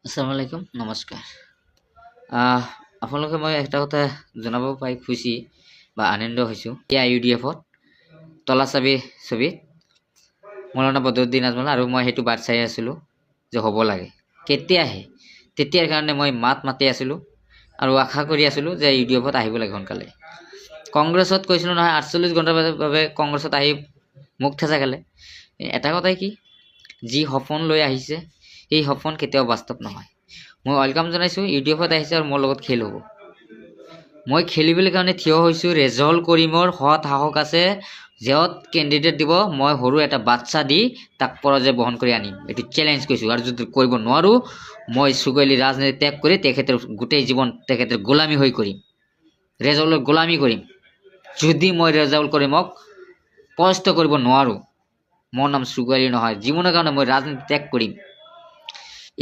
আসসালামু আলাইকুম নমস্কাৰ আপোনালোকে মই একটা কথা জনাব পাই খুশি বা আনন্দ হৈছোঁ এই IUDF-ত তলা চাবি ছবিত মৌলানা বদৰুদ্দিন আজমল আৰু মই সেইটো বাট চাই আছিলোঁ যে হ'ব লাগে কেতিয়াহে তেতিয়াৰ কাৰণে মই মাতি আছিলোঁ আৰু আশা কৰি আছিলোঁ যে IUDF-ত আহিব লাগে সোনকালে কংগ্ৰেছত কৈছিলোঁ নহয় 48 ঘণ্টাৰ বাবে কংগ্ৰেছত আহি মুখ ঠেচা খালে এটা কথাই কি যি সপোন লৈ আহিছে এই সপোন কেতিয়াও বাস্তৱ নহয় মই ওয়েলকাম জনাইছোঁ IUDF-ত আহিছে আৰু মোৰ লগত খেল হ'ব মই খেলিবলৈ কাৰণে থিয় হৈছোঁ ৰেজল কৰিমৰ সৎ সাহস আছে যত কেণ্ডিডেট দিব মই সৰু এটা বাচ্চা দি তাক পৰাজয় বহন কৰি আনিম এটো চ্যালেঞ্জ কৰিছোঁ আৰু যদি কৰিব নোৱাৰো মই সুগৈলি ৰাজনীতি ত্যাগ কৰি তেখেতৰ গোটেই জীৱন তেখেতৰ গোলামী হৈ কৰিম ৰেজলৰ গোলামী কৰিম যদি মই ৰেজল কৰিমক পৰাস্ত কৰিব নোৱাৰো মোৰ নাম সুগৈলি নহয় জীৱনৰ কাৰণে মই ৰাজনীতি ত্যাগ কৰিম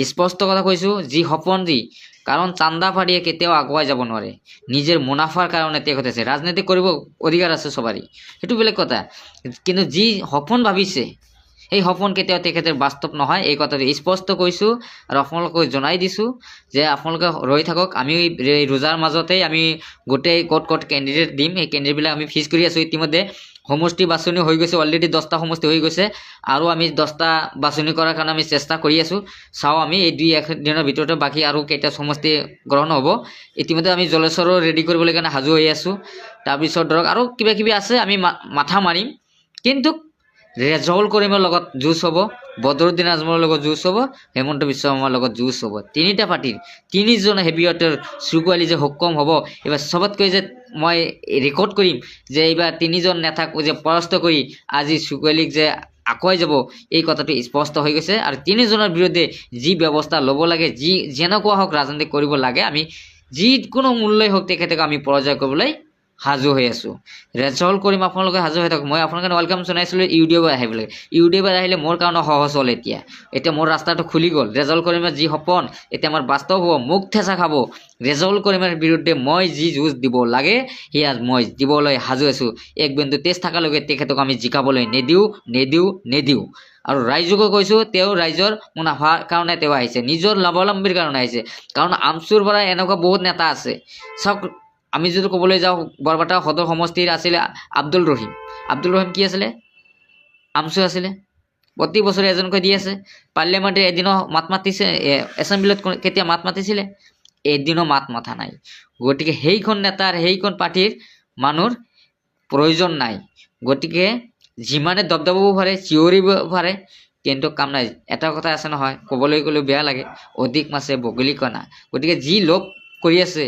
স্পষ্ট কথা কৈছোঁ যি সপোন দি কাৰণ চান্দা ফাৰিয়ে কেতিয়াও আগুৱাই যাব নোৱাৰে নিজৰ মুনাফাৰ কাৰণে তেখেতে আছে ৰাজনীতি কৰিব অধিকাৰ আছে সবারই সেইটো বেলেগ কথা কিন্তু যি সপোন ভাবিছে এই সপোন কেতিয়াও তেখেতৰ বাস্তৱ নহয় এই কথাটো স্পষ্ট কৈছোঁ আৰু আপোনালোকক জনাই দিছোঁ যে আপোনালোকে ৰৈ থাকক আমি ৰোজাৰ মাজতেই আমি গোটেই ক'ত কেণ্ডিডেট দিম এই কেণ্ডিডেটবিলাক আমি ফিক্স কৰি আছোঁ ইতিমধ্যে সমষ্টি বাছনি হৈ গৈছে অলৰেডি 10টা সমষ্টি হৈ গৈছে আৰু আমি 10টা বাছনি কৰাৰ কাৰণে আমি চেষ্টা কৰি আছো চাও আমি এই 2-1 দিনৰ ভিতৰতে বাকি আৰু কেইটা সমষ্টি গ্ৰহণ হ'ব ইতিমধ্যে আমি জলেশ্বৰো ৰেডি কৰিবলৈ কাৰণে হাজু হৈ আছো তাৰ পিছত ধৰক আৰু কিবা কিবি আছে আমি মাথা মাৰিম কিন্তু ৰেজল কৰিমৰ লগত জুজ হ'ব বদৰুদ্দিন আজমলৰ লগত জুজ হ'ব হেমন্ত বিশ্ব শৰ্মাৰ লগত জুজ হ'ব তিনিটা পাৰ্টিৰ তিনিজন হেভিৱেটৰ সুগৈলি যে হুকুম হ'ব এবাৰ সবতকৈ যে মই ৰেকৰ্ড কৰিম যে এইবাৰ তিনিজন নেতাক যে পৰাস্ত কৰি আজি সুগৈলিক যে আকুৱাই যাব এই কথাটো স্পষ্ট হৈ গৈছে আৰু তিনিজনৰ বিৰুদ্ধে যি ব্যৱস্থা ল'ব লাগে যি যেনেকুৱা হওক ৰাজনীতি কৰিব লাগে আমি যিকোনো মূল্যই হওক তেখেতক আমি পৰাজয় কৰিবলৈ হাজু হৈ আছো ৰেজল কৰিম আপোনালোকে হাজু হৈ থাকক মই আপোনালোকে ওয়েলকাম জনাইছিলোঁ IUDF আহিবলৈ IUDF আহিলে মোৰ কাৰণে সহজ হ'ল এতিয়া মোৰ ৰাস্তাটো খুলি গ'ল ৰেজল কৰিমৰ যি সপোন এতিয়া আমাৰ বাস্তৱ হ'ব মুখ ঠেচা খাব ৰেজল কৰিমৰ বিৰুদ্ধে মই যি যুঁজ দিব লাগে হিয়া মই দিবলৈ হাজু আছো এক বিন্দু তেজ থাকালৈকে তেখেতক আমি জিকাবলৈ নেদিও আৰু ৰাইজকো কৈছোঁ তেওঁ ৰাইজৰ মুনাফাৰ কাৰণে তেওঁ আহিছে নিজৰ লাভালাম্বীৰ কাৰণে আহিছে কাৰণ আমচুৰ পৰা এনেকুৱা বহুত নেতা আছে চাওক আমি যদি ক'বলৈ যাওঁ বৰপেটা সদৰ সমষ্টিৰ আছিল আব্দুল ৰহিম কি আছিলে আমচু আছিলে প্ৰতি বছৰে এজনকৈ দি আছে পাৰ্লিয়ামেণ্টে এদিনো মাত মাতিছে এছেম্বলিত কেতিয়া মাত মাতিছিলে এদিনো মাত মাথা নাই গতিকে সেইখন নেতাৰ সেইখন পাৰ্টিৰ মানুহৰ প্ৰয়োজন নাই গতিকে যিমানে দবদবাব পাৰে চিঞৰিব পাৰে কিন্তু কাম নাই এটা কথা আছে নহয় ক'বলৈ গ'লে বেয়া লাগে অধিক মাছে বগলী কণা গতিকে যি লোক কৰি আছে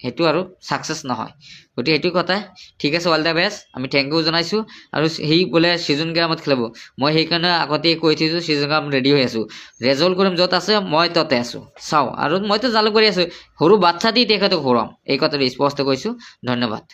হেতু আৰু সাকসেস নহয় গতিকে হেতু কথা ঠিক আছে অল দা বেস্ট আমি থ্যাংক ইউ জনাইছো আৰু হেই বলে সিজন গ্ৰামত খেলাব মই সেইকাৰণে আগতে কৈ থৈছো সিজন গ্ৰাম ৰেডি হৈ আছো ৰেজল কৰিম যত আছে মই ততে আছো চাও আৰু মইতো জালুকবাৰী আছো সৰু বাচ্চা দি তেখেতক ঘৰাম এই কথাটো স্পষ্ট কৈছো ধন্যবাদ